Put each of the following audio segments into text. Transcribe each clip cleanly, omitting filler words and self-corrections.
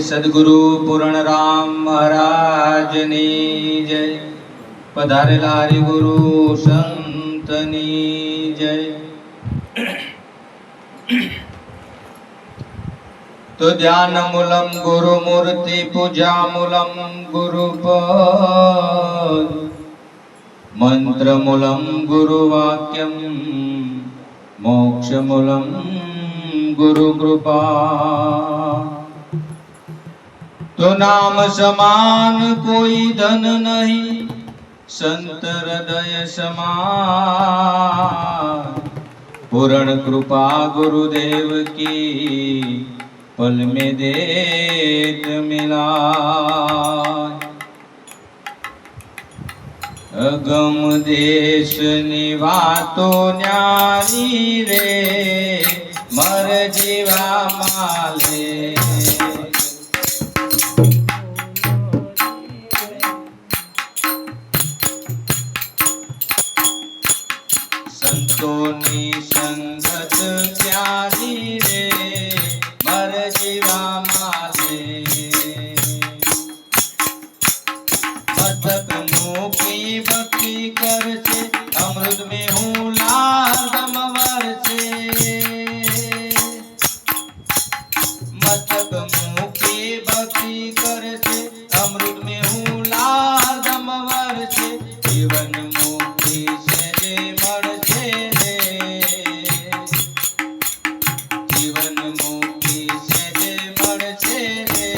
સદગુરુ પૂર્ણ રામ મહારાજની જય. પધારેલા હરિગુરુ સંતની જય. તો ધ્યાન મૂલમ ગુરુ મૂર્તિ પૂજા મૂલમ ગુરુપદ મંત્ર મૂલમ ગુરુ વાક્યમ મોક્ષ મૂલમ ગુરુ કૃપા. તો નામ સમાન કોઈ ધન નહીં, સંત હૃદય સમાન પૂर्ण कृपा गुरुदेव की पल में देत मिला. અગમ દેશની વાતો ન્યારી રે મર જીવા માલે. સંતોની સંગત પ્યારી રે મર જીવા માલે. મસ્તક મૂકી ભક્તિ કરશે અમૃત में હું લાગમ વરસે. મસ્તક મૂકી ભક્તિ કરશે અમૃત में હું લાગમ વરસે. જીવન મુક્તિ છે જે મળશે રે, જીવન મુક્તિ છે જે મળશે રે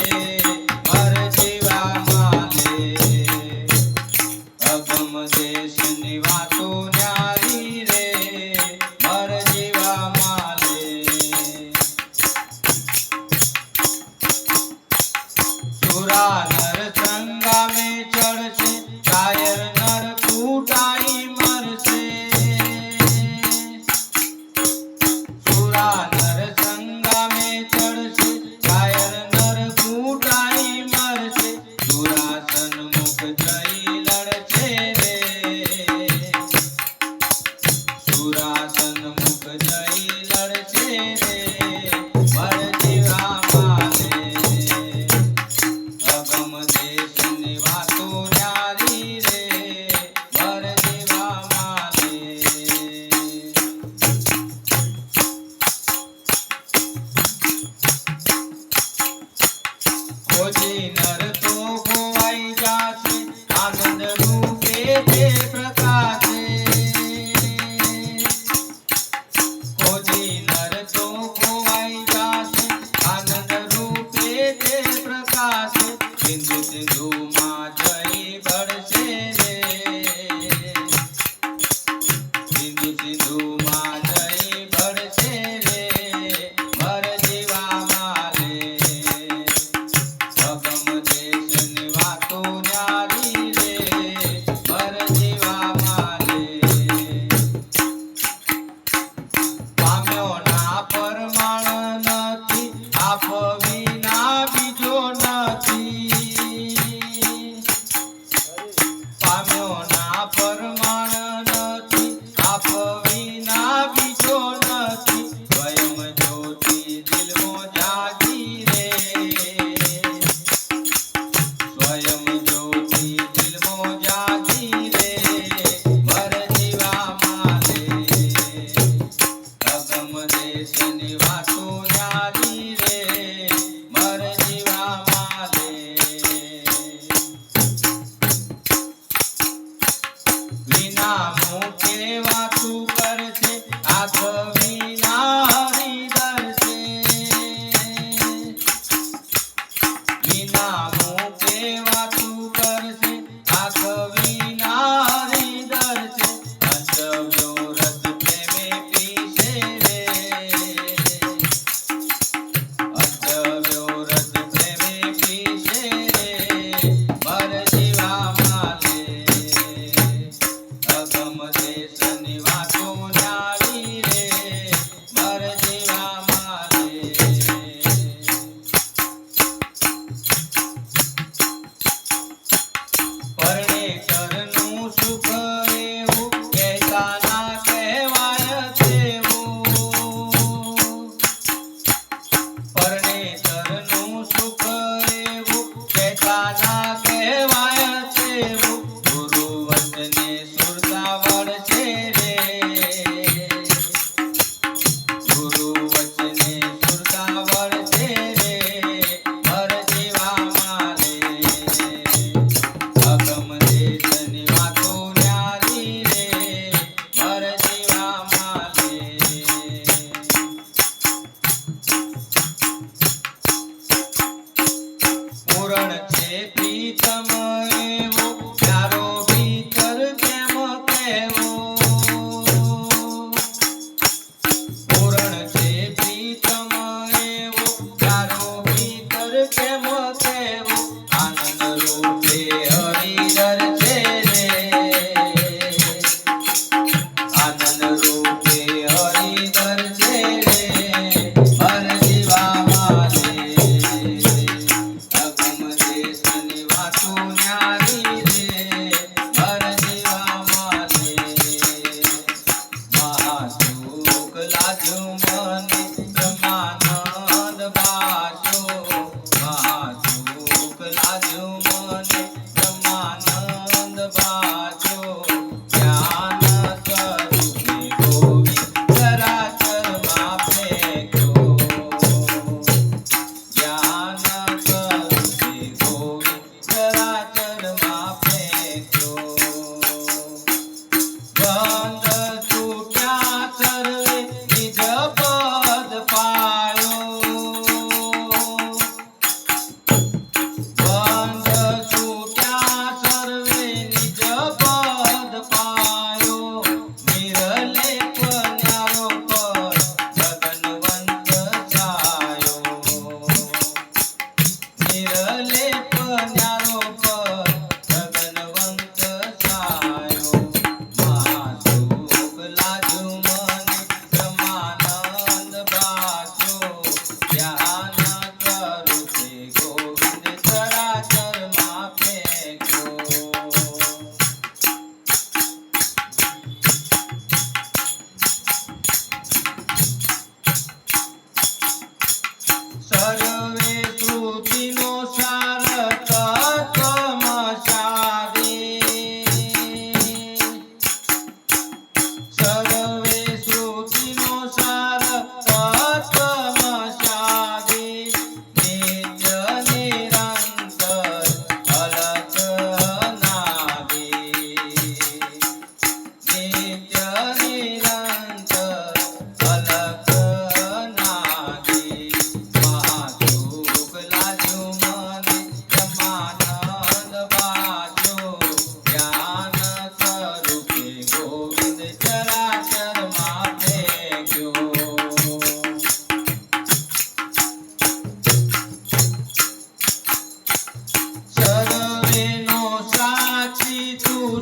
મર જીવા માલે. અગમ દેશની વાતો ન્યારી રે મર જીવા માલે. સુરા નર સંગા में ચડશે કાયર નર કૂટાઈ મરશે. સુરા નર સંગા में ચડશે કાયર નર કૂટાઈ મરશે. દુરાસન મુખ જઈ લડશે રે, સુરાસન મુખ જઈ લડશે રે મર જીવા માલે. અગમ દેશની વાતો ન્યારી રે મર જીવા માલે. ખોજી નર તો ખોવાઈ જાશે, આનંદ રૂપે તે પ્રકાશે. ખોજી નર તો ખોવાઈ જાશે, આનંદ રૂપે તે પ્રકાશે. સિંધુ સિંધુમાં જઈ ભળશે રે, સિંધુ સિંધુમાં જઈ ભળશે રે મર જીવા માલે. અગમ દેશની વાતો ન્યારી રે મર જીવા માલે. પામ્યો ના પરમાણ નથી, આપ વિના બીજો નથી. પામ્યો ના પરમાણ નથી, આપ વિના બીજો નથી. સ્વયં જ્યોતિ દિલમાં જાગી રે, સ્વયં જ્યોતિ દિલમાં જાગી રે મર જીવા માલે. અગમ દેશની વાતો ન્યારી રે મર જીવા માલે. વિના મુખે વાતું કરશે, આંખ વિના હરિદર્શે. વિના મુખે વાતું કરશે, આંખ વિના હરિદર્શે. અંતવ્યો રસ પ્રેમે પીશે રે, અંતવ્યો રસ પ્રેમે પીશે રે મર જીવા માલે. અગમ દેશની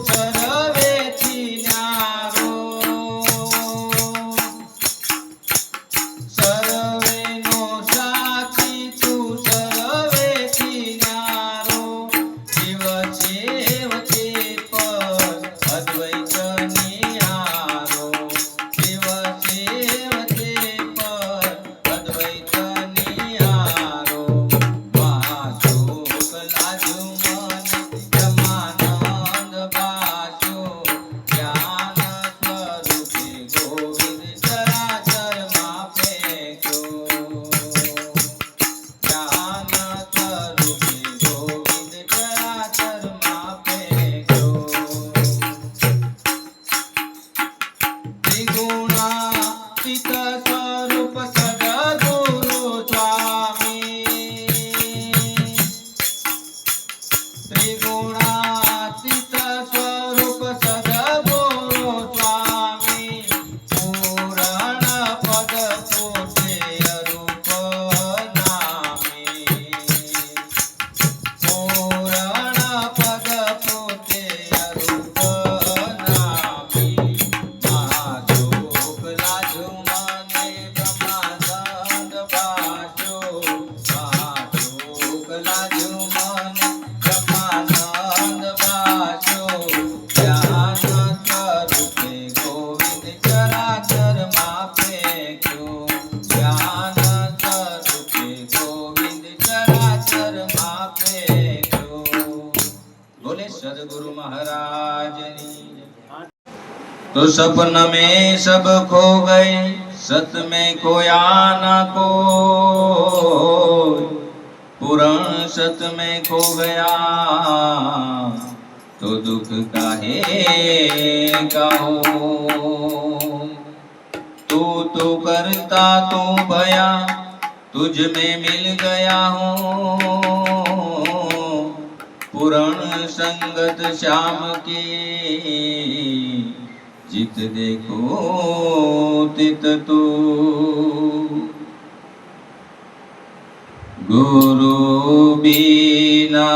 सर्वेથી न्यारो सर्वेनो साथी તું सर्वेથી न्यारो शिव शिव ते पर अद्वैत निहारो शिव शिव ते पर अद्वैत निहारो વાસુક લાજુ મને બ્રહ્માનંદ ભાષો જ્ઞાન સ્વરૂપે ગોવિંદ ચરાચરમાં ફેંક્યો જ્ઞાન સ્વરૂપે ગોવિંદ ચરાચરમાં ફેંક્યો ત્રિગુણાતીત સ્વરૂપ સદગુરુ સ્વામી ત્રિગુણાતીત સ્વરૂપ સદગુરુ સ્વામી પૂરણ પદ પોતે અરૂપ નામી પૂરણ પદ પોતે અરૂપ નામી મહાશોક લાજુ મને બ્રહ્માનંદ ભાષો મહાશોક લાજુ મને બ્રહ્માનંદ ભાષો જ્ઞાન સ્વરૂપે ગોવિંદ ચરાચરમાં ફેંક્યો જ્ઞાન સ્વરૂપે ગોવિંદ ચરાચરમાં ફેંક્યો બોલે સદગુરુ महाराजની तो सपन में सब खो गए सत में खोया न कोई पूर्ण सत में खो गया तो दुख काहे का हो तू तो करता तू भया तुझ में मिल गया हूँ पूर्ण संगत श्याम की जित देखो तित तू गुरु बिना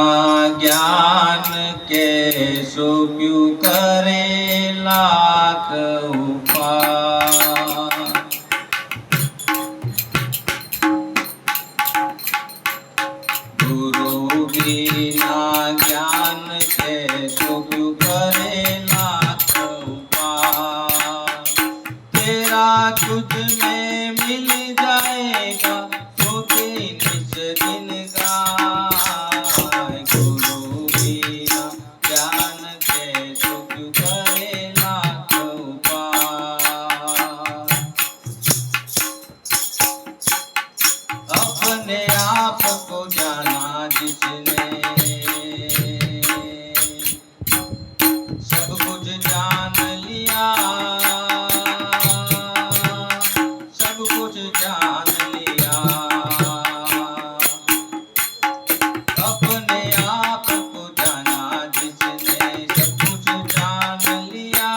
ज्ञान के सो क्यों करे लाख उपाय गुरु बिना ज्ञान के सो क्यों करे लाख उपाय तेरा तुझ में मिल जाएगा तो निज दिन गाए गुरु बिना ज्ञान के सो क्यों करे लाख उपाय अपने आप को जाना जिसने सब कुछ जान लिया सब कुछ जान लिया अपने आप को जाना जिसने सब कुछ जान लिया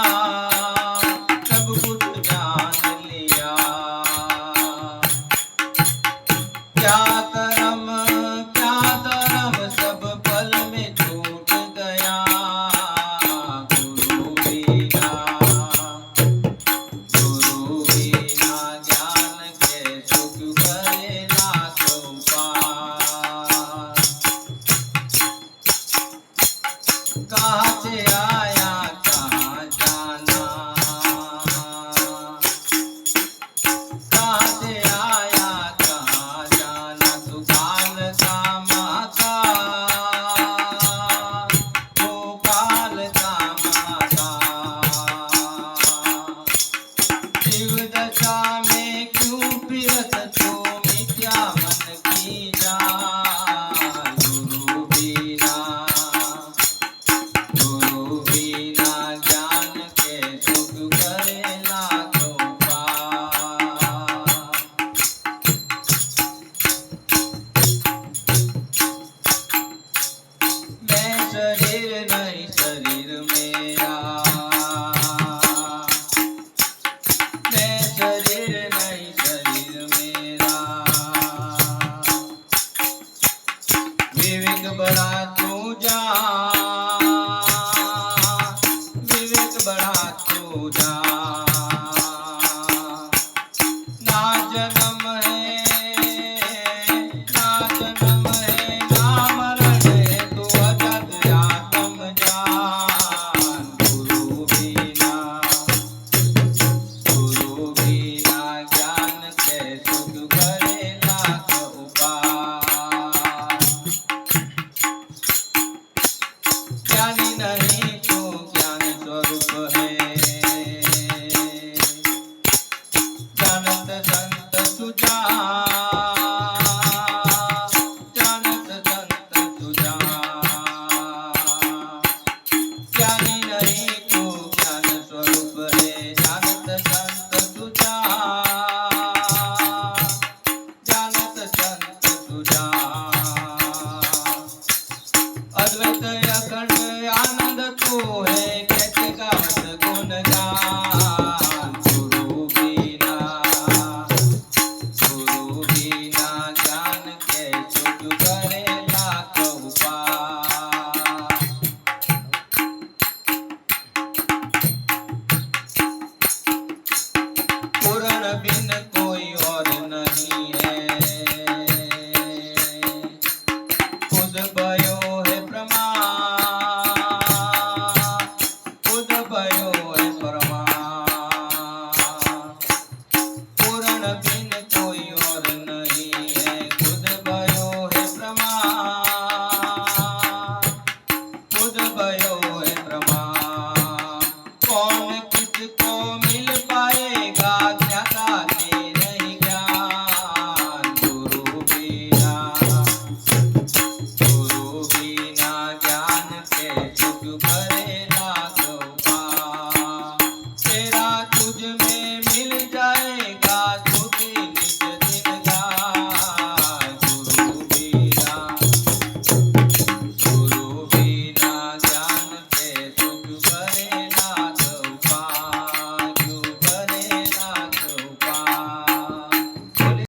सब कुछ जान लिया क्या करम सब पल में छूट गया गुरु बिना ज्ञान के सुख करे लाख उपाय कहाँ से आया कहाँ जाना कहाँ से आया कहाँ जाना तू काल का माता तू काल का माता शिव दशा में क्यों फिरत तू मिथ्या मन की जान गुरु बिना ज्ञान के सुख करे लाख उपाय मैं शरीर नहीं शरीर मेरा मैं शरीर नहीं शरीर मेरा विवेक बड़ा तू जा बढ़ातो जा। ना जन्म है ना जन्म है ना मरण है तू अजत आत्म जान। गुरु बिना ज्ञान के सुख करे लाख उपाय। ज्ञानी नहीं तो ज्ञान स्वरूप है। जानत संत सुजा जानत संत सुजा। ज्ञानी नहीं तो ज्ञान स्वरूप है। जानत संत सुजा जानत संत सुजा। अद्वैत अखंड आनंद तू है कैसे गावत गुण गान। गुरु बिना ज्ञान के सुख करे लाख उपाय। पूरण बिन कोई और नहीं है। खुद भयो है प्रमाण खुद भयो